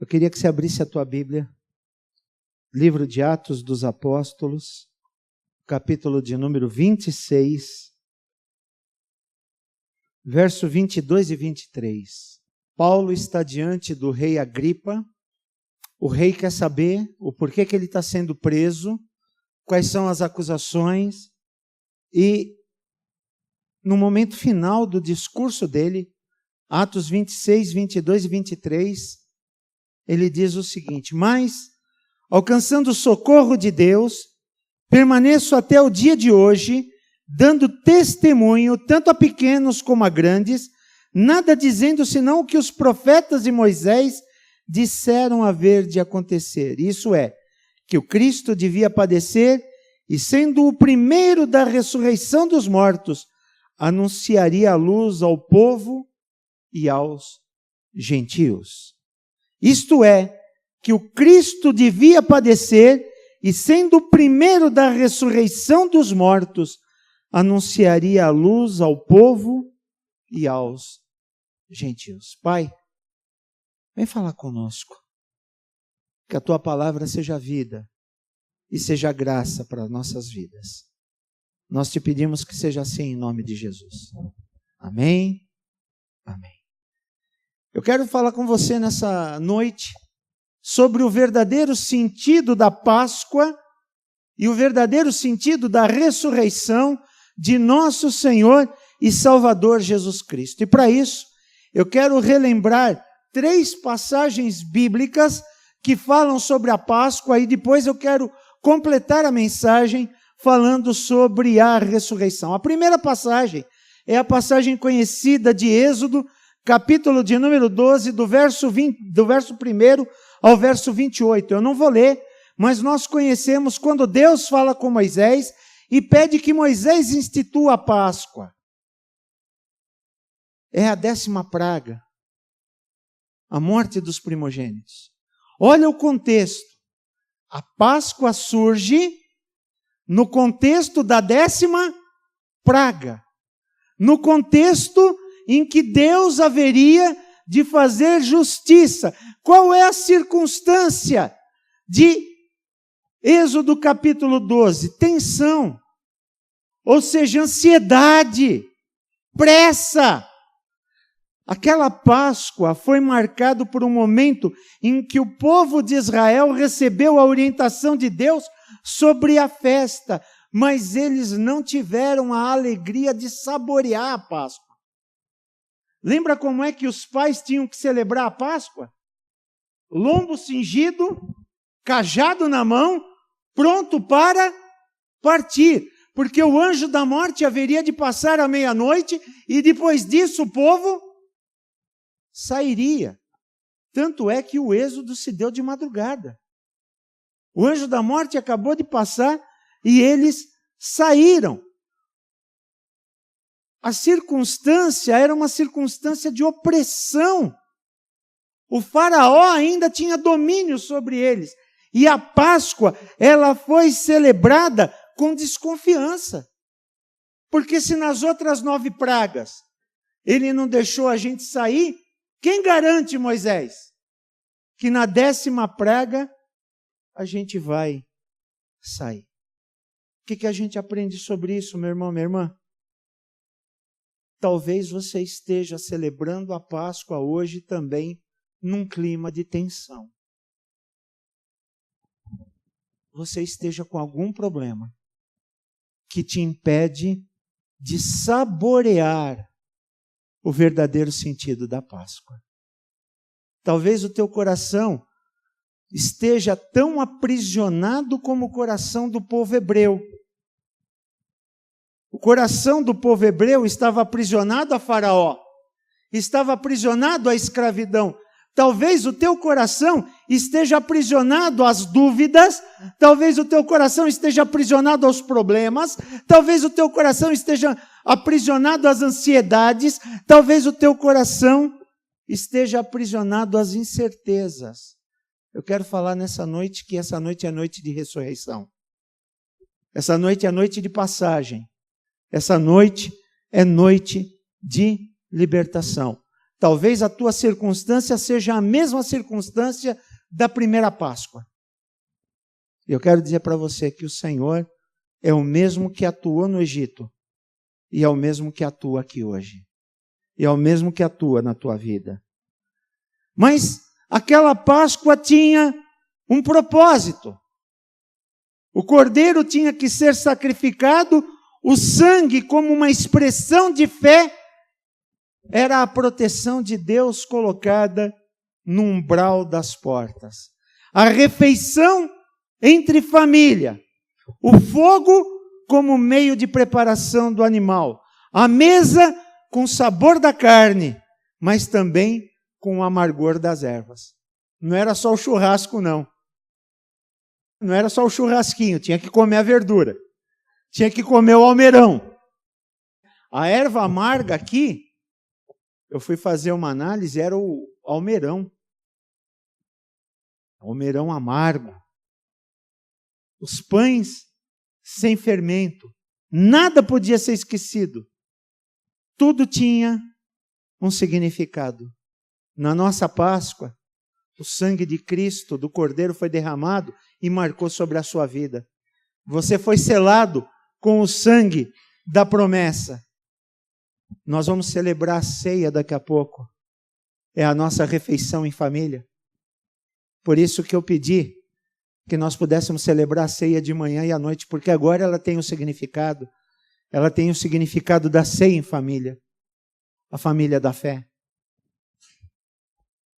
Eu queria que você abrisse a tua Bíblia, livro de Atos dos Apóstolos, capítulo de número 26, verso 22 e 23. Paulo está diante do rei Agripa. O rei quer saber o porquê que ele está sendo preso, quais são as acusações, e no momento final do discurso dele, Atos 26, 22 e 23, ele diz o seguinte: mas, alcançando o socorro de Deus, permaneço até o dia de hoje, dando testemunho, tanto a pequenos como a grandes, nada dizendo senão o que os profetas e Moisés disseram haver de acontecer. Isso é, que o Cristo devia padecer e, sendo o primeiro da ressurreição dos mortos, anunciaria a luz ao povo e aos gentios. Isto é, que o Cristo devia padecer e, sendo o primeiro da ressurreição dos mortos, anunciaria a luz ao povo e aos gentios. Pai, vem falar conosco. Que a tua palavra seja vida e seja graça para as nossas vidas. Nós te pedimos que seja assim em nome de Jesus. Amém. Amém. Eu quero falar com você nessa noite sobre o verdadeiro sentido da Páscoa e o verdadeiro sentido da ressurreição de nosso Senhor e Salvador Jesus Cristo. E para isso, eu quero relembrar 3 passagens bíblicas que falam sobre a Páscoa e depois eu quero completar a mensagem falando sobre a ressurreição. A primeira passagem é a passagem conhecida de Êxodo, capítulo de número 12, do verso 1 ao verso 28. Eu não vou ler, mas nós conhecemos quando Deus fala com Moisés e pede que Moisés institua a Páscoa. É a 10ª praga, a morte dos primogênitos. Olha o contexto. A Páscoa surge no contexto da 10ª praga. No contexto em que Deus haveria de fazer justiça. Qual é a circunstância de Êxodo capítulo 12? Tensão, ou seja, ansiedade, pressa. Aquela Páscoa foi marcada por um momento em que o povo de Israel recebeu a orientação de Deus sobre a festa, mas eles não tiveram a alegria de saborear a Páscoa. Lembra como é que os pais tinham que celebrar a Páscoa? Lombo cingido, cajado na mão, pronto para partir, porque o anjo da morte haveria de passar à meia-noite e depois disso o povo sairia. Tanto é que o êxodo se deu de madrugada. O anjo da morte acabou de passar e eles saíram. A circunstância era uma circunstância de opressão. O faraó ainda tinha domínio sobre eles. E a Páscoa, ela foi celebrada com desconfiança. Porque se nas outras 9 pragas ele não deixou a gente sair, quem garante, Moisés, que na 10ª praga a gente vai sair? O que a gente aprende sobre isso, meu irmão, minha irmã? Talvez você esteja celebrando a Páscoa hoje também num clima de tensão. Você esteja com algum problema que te impede de saborear o verdadeiro sentido da Páscoa. Talvez o teu coração esteja tão aprisionado como o coração do povo hebreu. O coração do povo hebreu estava aprisionado a Faraó, estava aprisionado à escravidão. Talvez o teu coração esteja aprisionado às dúvidas, talvez o teu coração esteja aprisionado aos problemas, talvez o teu coração esteja aprisionado às ansiedades, talvez o teu coração esteja aprisionado às incertezas. Eu quero falar nessa noite que essa noite é noite de ressurreição. Essa noite é noite de passagem. Essa noite é noite de libertação. Talvez a tua circunstância seja a mesma circunstância da primeira Páscoa. Eu quero dizer para você que o Senhor é o mesmo que atuou no Egito e é o mesmo que atua aqui hoje. E é o mesmo que atua na tua vida. Mas aquela Páscoa tinha um propósito. O cordeiro tinha que ser sacrificado, o sangue, como uma expressão de fé, era a proteção de Deus colocada no umbral das portas. A refeição entre família, o fogo como meio de preparação do animal, a mesa com o sabor da carne, mas também com o amargor das ervas. Não era só o churrasco, não. Não era só o churrasquinho, tinha que comer a verdura. Tinha que comer o almeirão. A erva amarga aqui, eu fui fazer uma análise, era o almeirão. Almeirão amargo. Os pães sem fermento. Nada podia ser esquecido. Tudo tinha um significado. Na nossa Páscoa, o sangue de Cristo, do Cordeiro, foi derramado e marcou sobre a sua vida. Você foi selado com o sangue da promessa. Nós vamos celebrar a ceia daqui a pouco. É a nossa refeição em família. Por isso que eu pedi que nós pudéssemos celebrar a ceia de manhã e à noite, porque agora ela tem um significado. Ela tem o significado da ceia em família. A família da fé.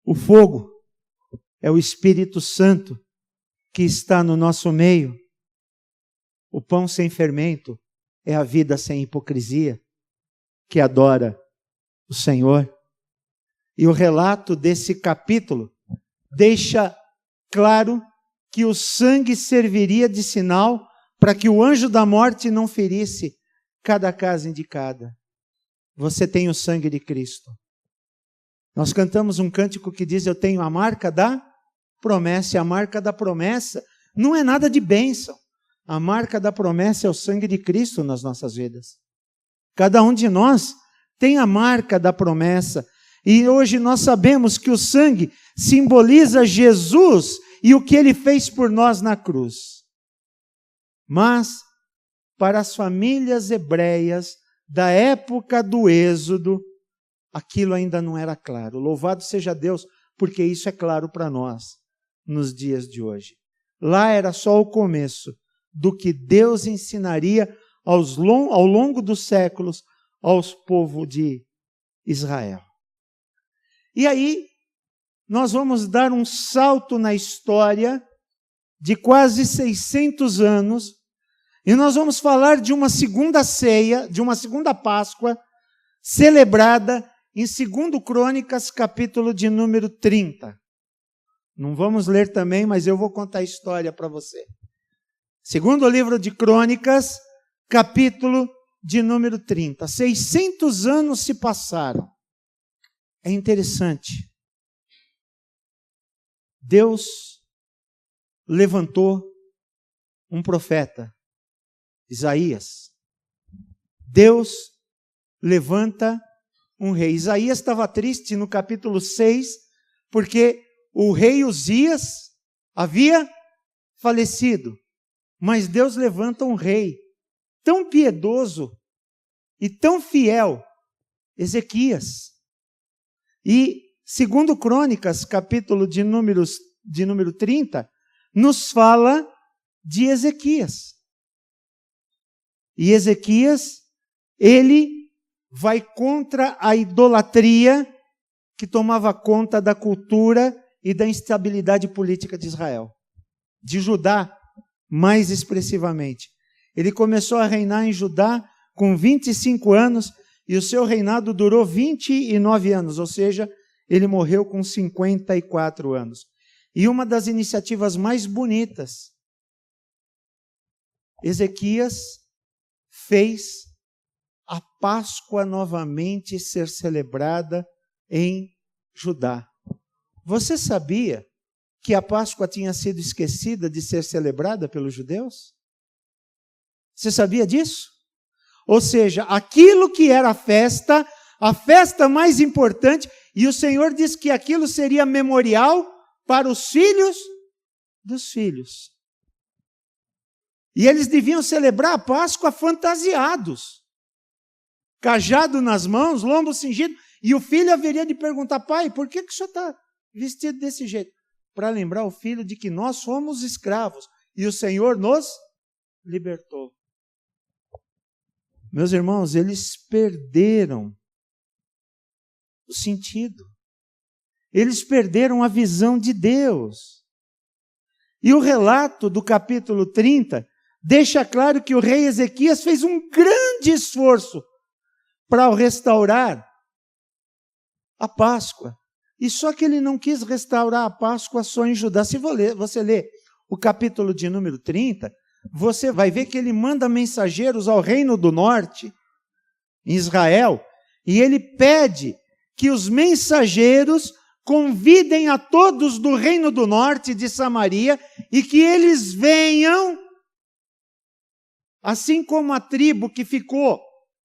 O fogo é o Espírito Santo que está no nosso meio. O pão sem fermento é a vida sem hipocrisia, que adora o Senhor. E o relato desse capítulo deixa claro que o sangue serviria de sinal para que o anjo da morte não ferisse cada casa indicada. Você tem o sangue de Cristo. Nós cantamos um cântico que diz: eu tenho a marca da promessa. E a marca da promessa não é nada de bênção. A marca da promessa é o sangue de Cristo nas nossas vidas. Cada um de nós tem a marca da promessa. E hoje nós sabemos que o sangue simboliza Jesus e o que Ele fez por nós na cruz. Mas, para as famílias hebreias da época do Êxodo, aquilo ainda não era claro. Louvado seja Deus, porque isso é claro para nós nos dias de hoje. Lá era só o começo do que Deus ensinaria ao longo dos séculos aos povos de Israel. E aí, nós vamos dar um salto na história de quase 600 anos, e nós vamos falar de uma segunda ceia, de uma segunda Páscoa, celebrada em 2 Crônicas, capítulo de número 30. Não vamos ler também, mas eu vou contar a história para você. Segundo livro de Crônicas, capítulo de número 30. 600 anos se passaram. É interessante. Deus levantou um profeta, Isaías. Deus levanta um rei. Isaías estava triste no capítulo 6, porque o rei Uzias havia falecido. Mas Deus levanta um rei tão piedoso e tão fiel, Ezequias. E 2 Crônicas, capítulo de número 30, nos fala de Ezequias. E Ezequias, ele vai contra a idolatria que tomava conta da cultura e da instabilidade política de Israel. De Judá, mais expressivamente. Ele começou a reinar em Judá com 25 anos e o seu reinado durou 29 anos, ou seja, ele morreu com 54 anos. E uma das iniciativas mais bonitas, Ezequias fez a Páscoa novamente ser celebrada em Judá. Você sabia que a Páscoa tinha sido esquecida de ser celebrada pelos judeus? Você sabia disso? Ou seja, aquilo que era a festa mais importante, E o Senhor disse que aquilo seria memorial para os filhos dos filhos. E eles deviam celebrar a Páscoa fantasiados. Cajado nas mãos, lombo cingido. E o filho haveria de perguntar: pai, por que o senhor está vestido desse jeito? Para lembrar o filho de que nós somos escravos e o Senhor nos libertou. Meus irmãos, eles perderam o sentido. Eles perderam a visão de Deus. E o relato do capítulo 30 deixa claro que o rei Ezequias fez um grande esforço para restaurar a Páscoa. E só que ele não quis restaurar a Páscoa só em Judá. Se você ler o capítulo de número 30, você vai ver que ele manda mensageiros ao reino do norte, em Israel, e ele pede que os mensageiros convidem a todos do reino do norte, de Samaria, e que eles venham, assim como a tribo que ficou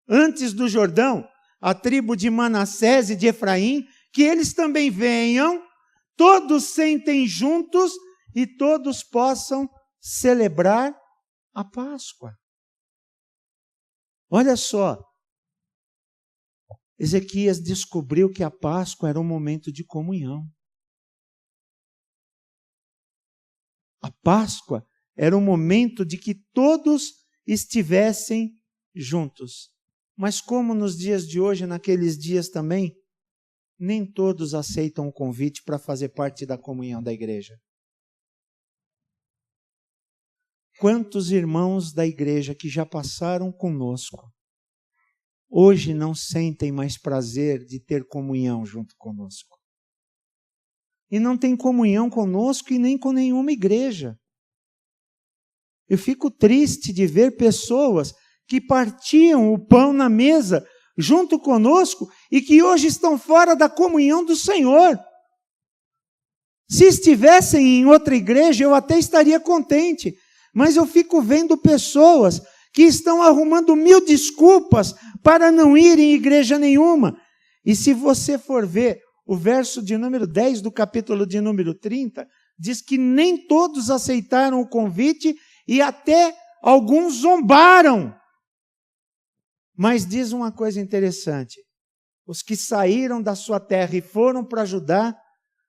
antes do Jordão, a tribo de Manassés e de Efraim, que eles também venham, todos sentem juntos e todos possam celebrar a Páscoa. Olha só, Ezequias descobriu que a Páscoa era um momento de comunhão. A Páscoa era um momento de que todos estivessem juntos. Mas como nos dias de hoje, naqueles dias também, nem todos aceitam o convite para fazer parte da comunhão da igreja. Quantos irmãos da igreja que já passaram conosco, hoje não sentem mais prazer de ter comunhão junto conosco. E não tem comunhão conosco e nem com nenhuma igreja. Eu fico triste de ver pessoas que partiam o pão na mesa junto conosco e que hoje estão fora da comunhão do Senhor. Se estivessem em outra igreja, eu até estaria contente, mas eu fico vendo pessoas que estão arrumando 1000 desculpas para não ir em igreja nenhuma. E se você for ver o verso de número 10 do capítulo de número 30, diz que nem todos aceitaram o convite e até alguns zombaram. Mas diz uma coisa interessante: os que saíram da sua terra e foram para Judá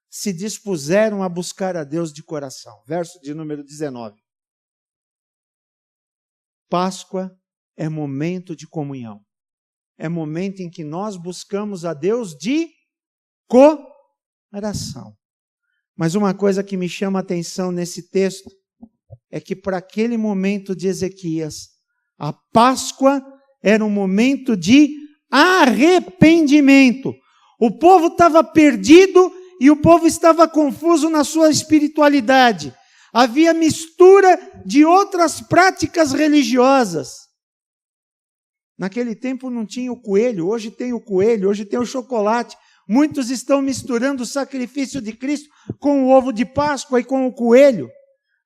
se dispuseram a buscar a Deus de coração. Verso de número 19. Páscoa é momento de comunhão. É momento em que nós buscamos a Deus de coração. Mas uma coisa que me chama a atenção nesse texto é que para aquele momento de Ezequias, a Páscoa era um momento de arrependimento. O povo estava perdido e o povo estava confuso na sua espiritualidade. Havia mistura de outras práticas religiosas. Naquele tempo não tinha o coelho, hoje tem o coelho, hoje tem o chocolate. Muitos estão misturando o sacrifício de Cristo com o ovo de Páscoa e com o coelho.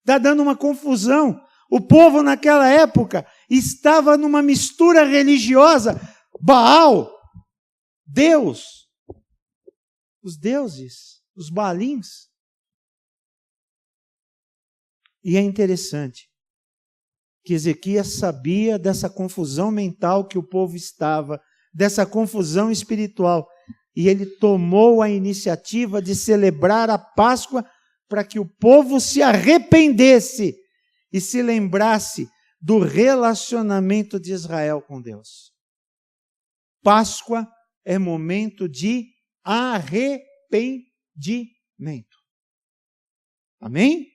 Está dando uma confusão. O povo naquela época estava numa mistura religiosa. Baal, Deus, os deuses, os Baalins. E é interessante que Ezequias sabia dessa confusão mental que o povo estava, dessa confusão espiritual. E ele tomou a iniciativa de celebrar a Páscoa para que o povo se arrependesse e se lembrasse do relacionamento de Israel com Deus. Páscoa é momento de arrependimento. Amém?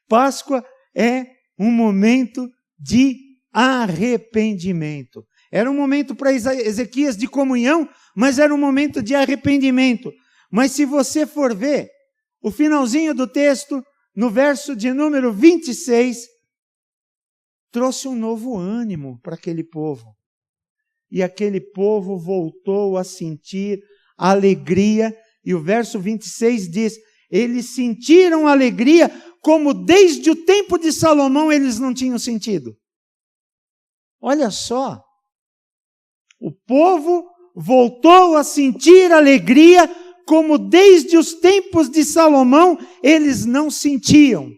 Páscoa é um momento de arrependimento. Era um momento para Ezequias de comunhão, mas era um momento de arrependimento. Mas se você for ver o finalzinho do texto, no verso de número 26, trouxe um novo ânimo para aquele povo. E aquele povo voltou a sentir alegria. E o verso 26 diz: eles sentiram alegria como desde o tempo de Salomão eles não tinham sentido. Olha só, o povo voltou a sentir alegria como desde os tempos de Salomão eles não sentiam.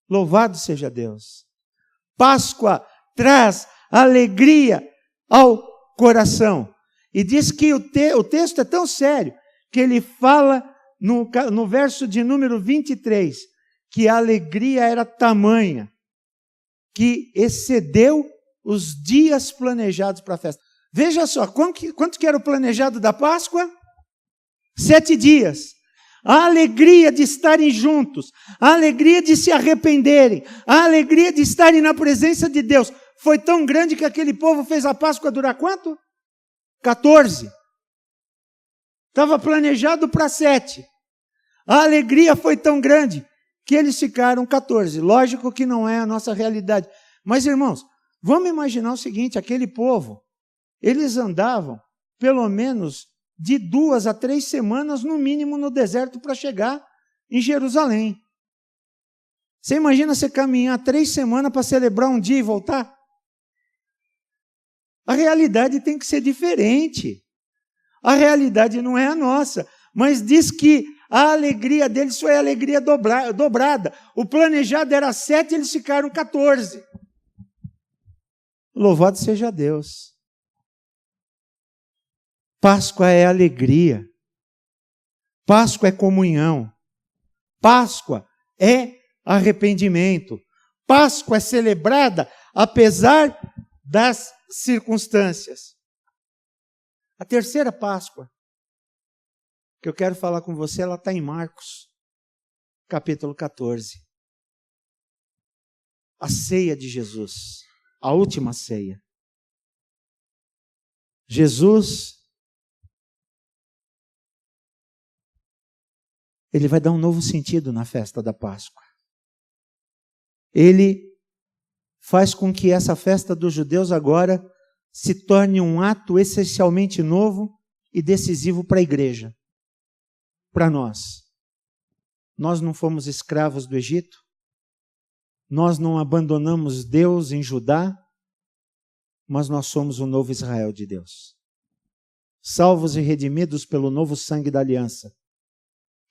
Louvado seja Deus. Páscoa traz alegria ao coração. E diz que o texto é tão sério que ele fala no verso de número 23 que a alegria era tamanha que excedeu os dias planejados para a festa. Veja só, quanto que era o planejado da Páscoa? 7 dias. A alegria de estarem juntos, a alegria de se arrependerem, a alegria de estarem na presença de Deus foi tão grande que aquele povo fez a Páscoa durar quanto? 14. Estava planejado para 7. A alegria foi tão grande que eles ficaram 14. Lógico que não é a nossa realidade. Mas, irmãos, vamos imaginar o seguinte, aquele povo, eles andavam pelo menos de 2 a 3 semanas, no mínimo, no deserto para chegar em Jerusalém. Você imagina você caminhar 3 semanas para celebrar um dia e voltar? A realidade tem que ser diferente. A realidade não é a nossa, mas diz que a alegria deles foi a alegria dobrada. O planejado era 7, eles ficaram 14. Louvado seja Deus. Páscoa é alegria. Páscoa é comunhão. Páscoa é arrependimento. Páscoa é celebrada apesar das circunstâncias. A terceira Páscoa que eu quero falar com você, ela está em Marcos, capítulo 14. A ceia de Jesus, a última ceia. Jesus, ele vai dar um novo sentido na festa da Páscoa. Ele faz com que essa festa dos judeus agora se torne um ato essencialmente novo e decisivo para a igreja. Para nós. Nós não fomos escravos do Egito, nós não abandonamos Deus em Judá, mas nós somos o novo Israel de Deus. Salvos e redimidos pelo novo sangue da aliança,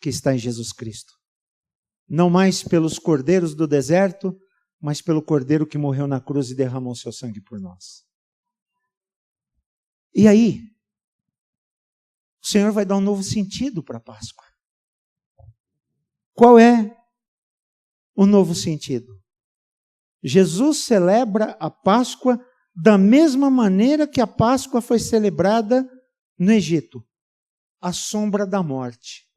que está em Jesus Cristo. Não mais pelos cordeiros do deserto, mas pelo cordeiro que morreu na cruz e derramou seu sangue por nós. E aí, o Senhor vai dar um novo sentido para a Páscoa. Qual é o novo sentido? Jesus celebra a Páscoa da mesma maneira que a Páscoa foi celebrada no Egito. A sombra da morte.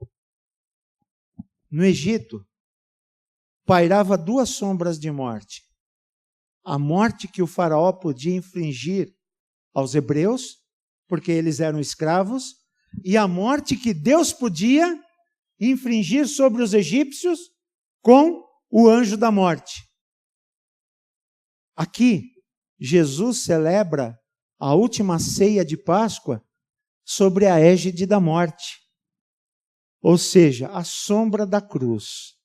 No Egito, pairava 2 sombras de morte. A morte que o faraó podia infligir aos hebreus, porque eles eram escravos, e a morte que Deus podia infligir sobre os egípcios com o anjo da morte. Aqui, Jesus celebra a última ceia de Páscoa sobre a égide da morte, ou seja, a sombra da cruz.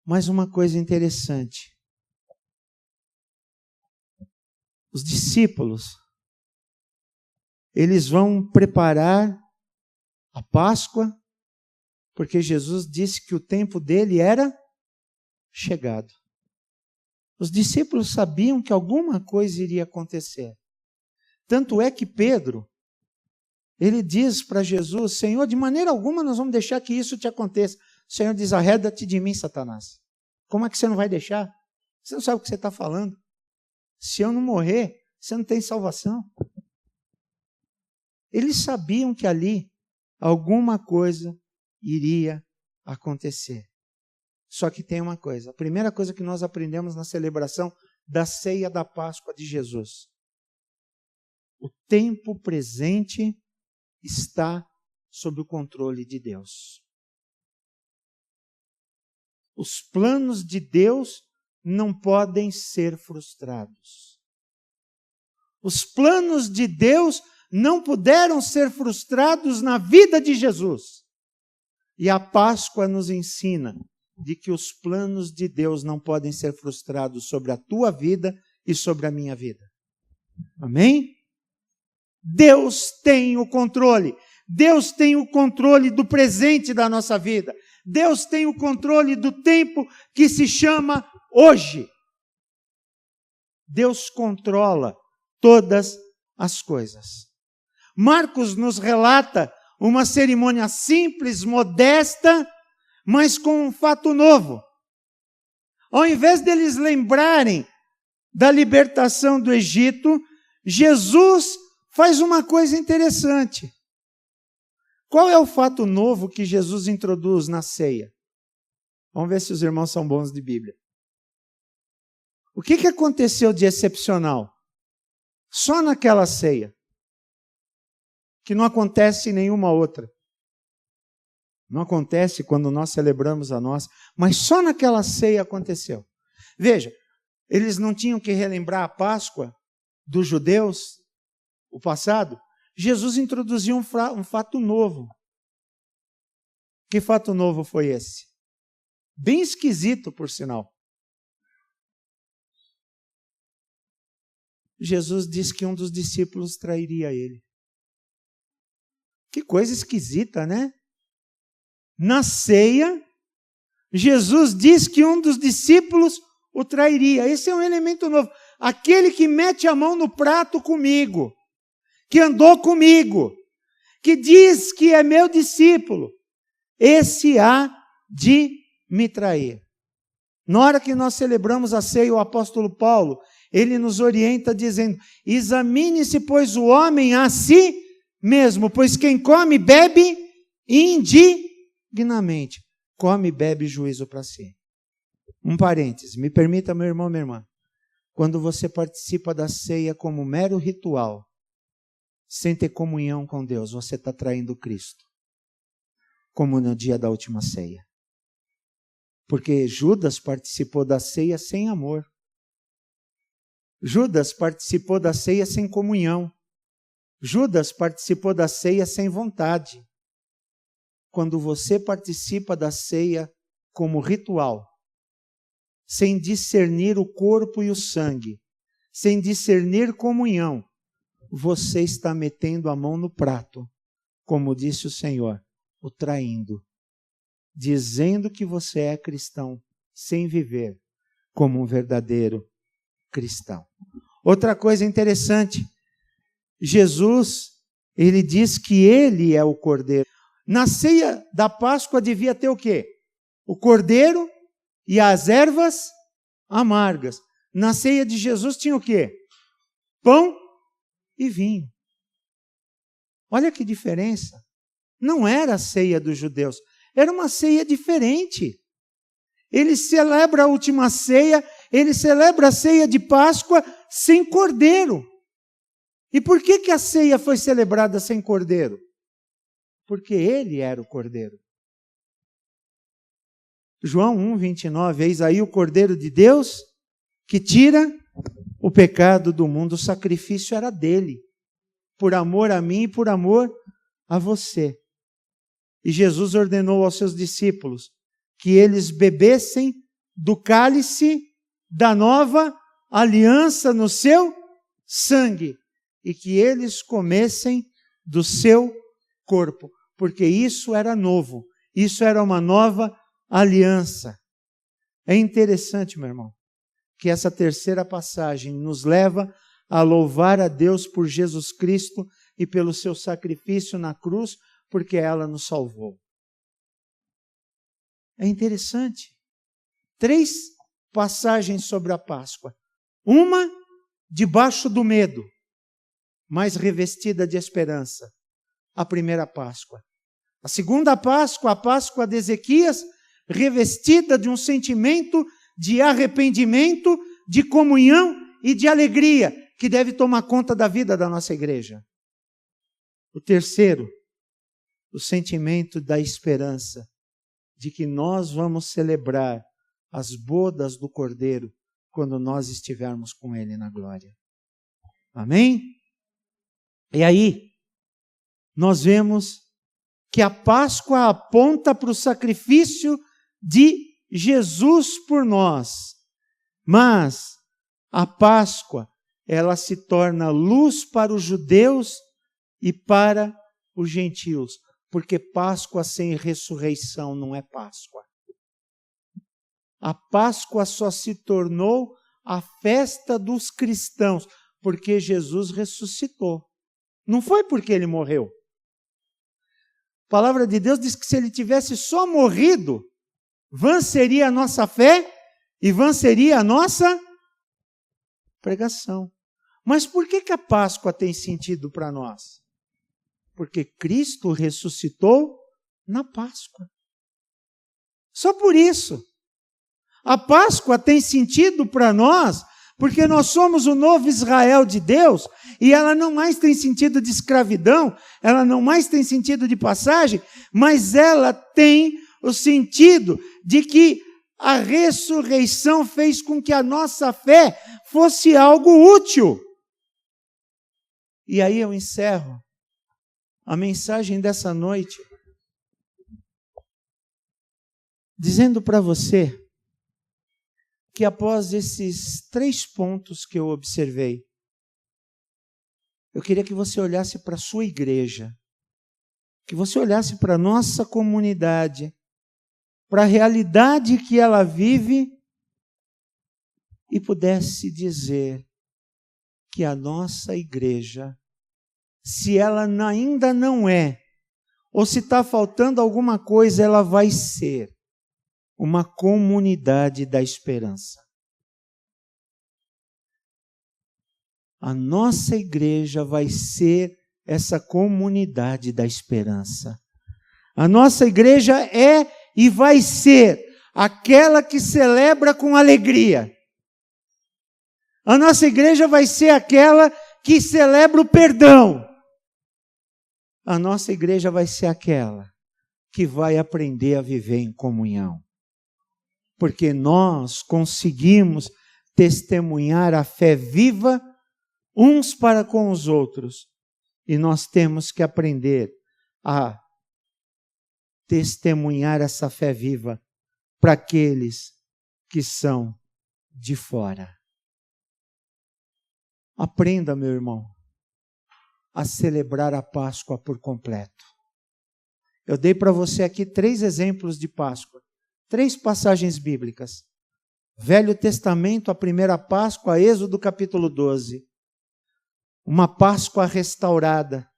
Mas uma coisa interessante, os discípulos, eles vão preparar a Páscoa, porque Jesus disse que o tempo dele era chegado. Os discípulos sabiam que alguma coisa iria acontecer. Tanto é que Pedro, ele diz para Jesus, Senhor, de maneira alguma nós vamos deixar que isso te aconteça. O Senhor diz, arreda-te de mim, Satanás. Como é que você não vai deixar? Você não sabe o que você está falando. Se eu não morrer, você não tem salvação. Eles sabiam que ali alguma coisa iria acontecer. Só que tem uma coisa. A primeira coisa que nós aprendemos na celebração da ceia da Páscoa de Jesus. O tempo presente está sob o controle de Deus. Os planos de Deus não podem ser frustrados. Os planos de Deus não puderam ser frustrados na vida de Jesus. E a Páscoa nos ensina de que os planos de Deus não podem ser frustrados sobre a tua vida e sobre a minha vida. Amém? Deus tem o controle. Deus tem o controle do presente da nossa vida. Deus tem o controle do tempo que se chama hoje. Deus controla todas as coisas. Marcos nos relata uma cerimônia simples, modesta, mas com um fato novo. Ao invés deles lembrarem da libertação do Egito, Jesus faz uma coisa interessante. Qual é o fato novo que Jesus introduz na ceia? Vamos ver se os irmãos são bons de Bíblia. O que aconteceu de excepcional? Só naquela ceia. Que não acontece em nenhuma outra. Não acontece quando nós celebramos a nossa, mas só naquela ceia aconteceu. Veja, eles não tinham que relembrar a Páscoa dos judeus, o passado. Jesus introduziu um fato novo. Que fato novo foi esse? Bem esquisito, por sinal. Jesus disse que um dos discípulos trairia ele. Que coisa esquisita, né? Na ceia, Jesus diz que um dos discípulos o trairia. Esse é um elemento novo. Aquele que mete a mão no prato comigo, que andou comigo, que diz que é meu discípulo, esse há de me trair. Na hora que nós celebramos a ceia, o apóstolo Paulo, ele nos orienta dizendo: examine-se, pois, o homem a si mesmo, pois quem come, bebe indignamente. Come e bebe juízo para si. Um parêntese, me permita, meu irmão, minha irmã. Quando você participa da ceia como mero ritual, sem ter comunhão com Deus, você está traindo Cristo. Como no dia da última ceia. Porque Judas participou da ceia sem amor. Judas participou da ceia sem comunhão. Judas participou da ceia sem vontade. Quando você participa da ceia como ritual, sem discernir o corpo e o sangue, sem discernir comunhão, você está metendo a mão no prato, como disse o Senhor, o traindo, dizendo que você é cristão, sem viver como um verdadeiro cristão. Outra coisa interessante, Jesus, ele diz que ele é o Cordeiro. Na ceia da Páscoa devia ter o quê? O Cordeiro e as ervas amargas. Na ceia de Jesus tinha o quê? Pão e vinho. Olha que diferença. Não era a ceia dos judeus, era uma ceia diferente. Ele celebra a última ceia, ele celebra a ceia de Páscoa sem cordeiro. E por que a ceia foi celebrada sem cordeiro? Porque ele era o cordeiro. João 1:29, eis aí o Cordeiro de Deus que tira o pecado do mundo. O sacrifício era dele, por amor a mim e por amor a você. E Jesus ordenou aos seus discípulos que eles bebessem do cálice da nova aliança no seu sangue e que eles comessem do seu corpo, porque isso era novo, isso era uma nova aliança. É interessante, meu irmão, que essa terceira passagem nos leva a louvar a Deus por Jesus Cristo e pelo seu sacrifício na cruz, porque ela nos salvou. É interessante. 3 passagens sobre a Páscoa. Uma debaixo do medo, mas revestida de esperança. A primeira Páscoa. A segunda Páscoa, a Páscoa de Ezequias, revestida de um sentimento de arrependimento, de comunhão e de alegria, que deve tomar conta da vida da nossa igreja. O terceiro, o sentimento da esperança, de que nós vamos celebrar as bodas do Cordeiro quando nós estivermos com Ele na glória. Amém? E aí, nós vemos que a Páscoa aponta para o sacrifício de Jesus por nós. Mas a Páscoa, ela se torna luz para os judeus e para os gentios, porque Páscoa sem ressurreição não é Páscoa. A Páscoa só se tornou a festa dos cristãos, porque Jesus ressuscitou. Não foi porque ele morreu. A palavra de Deus diz que se ele tivesse só morrido, vã seria a nossa fé e vã seria a nossa pregação. Mas por que a Páscoa tem sentido para nós? Porque Cristo ressuscitou na Páscoa. Só por isso. A Páscoa tem sentido para nós, porque nós somos o novo Israel de Deus, e ela não mais tem sentido de escravidão, ela não mais tem sentido de passagem, mas ela tem o sentido de que a ressurreição fez com que a nossa fé fosse algo útil. E aí eu encerro a mensagem dessa noite dizendo para você que após esses 3 pontos que eu observei, eu queria que você olhasse para a sua igreja, que você olhasse para a nossa comunidade, para a realidade que ela vive e pudesse dizer que a nossa igreja, se ela ainda não é, ou se está faltando alguma coisa, ela vai ser uma comunidade da esperança. A nossa igreja vai ser essa comunidade da esperança. A nossa igreja é e vai ser aquela que celebra com alegria. A nossa igreja vai ser aquela que celebra o perdão. A nossa igreja vai ser aquela que vai aprender a viver em comunhão. Porque nós conseguimos testemunhar a fé viva uns para com os outros. E nós temos que aprender a testemunhar essa fé viva para aqueles que são de fora. Aprenda, meu irmão, a celebrar a Páscoa por completo. Eu dei para você aqui 3 exemplos de Páscoa. 3 passagens bíblicas. Velho Testamento, a primeira Páscoa, Êxodo capítulo 12. Uma Páscoa restaurada.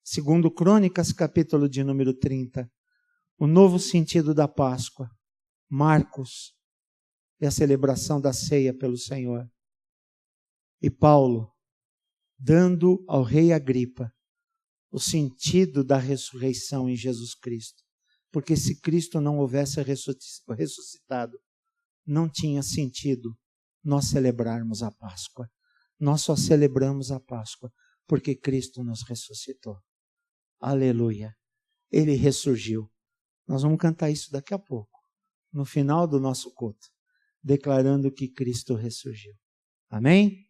Segundo Crônicas, capítulo de número 30. O novo sentido da Páscoa. Marcos. E a celebração da ceia pelo Senhor. E Paulo, dando ao rei Agripa o sentido da ressurreição em Jesus Cristo. Porque se Cristo não houvesse ressuscitado, não tinha sentido nós celebrarmos a Páscoa. Nós só celebramos a Páscoa porque Cristo nos ressuscitou. Aleluia. Ele ressurgiu. Nós vamos cantar isso daqui a pouco, no final do nosso culto, declarando que Cristo ressurgiu. Amém?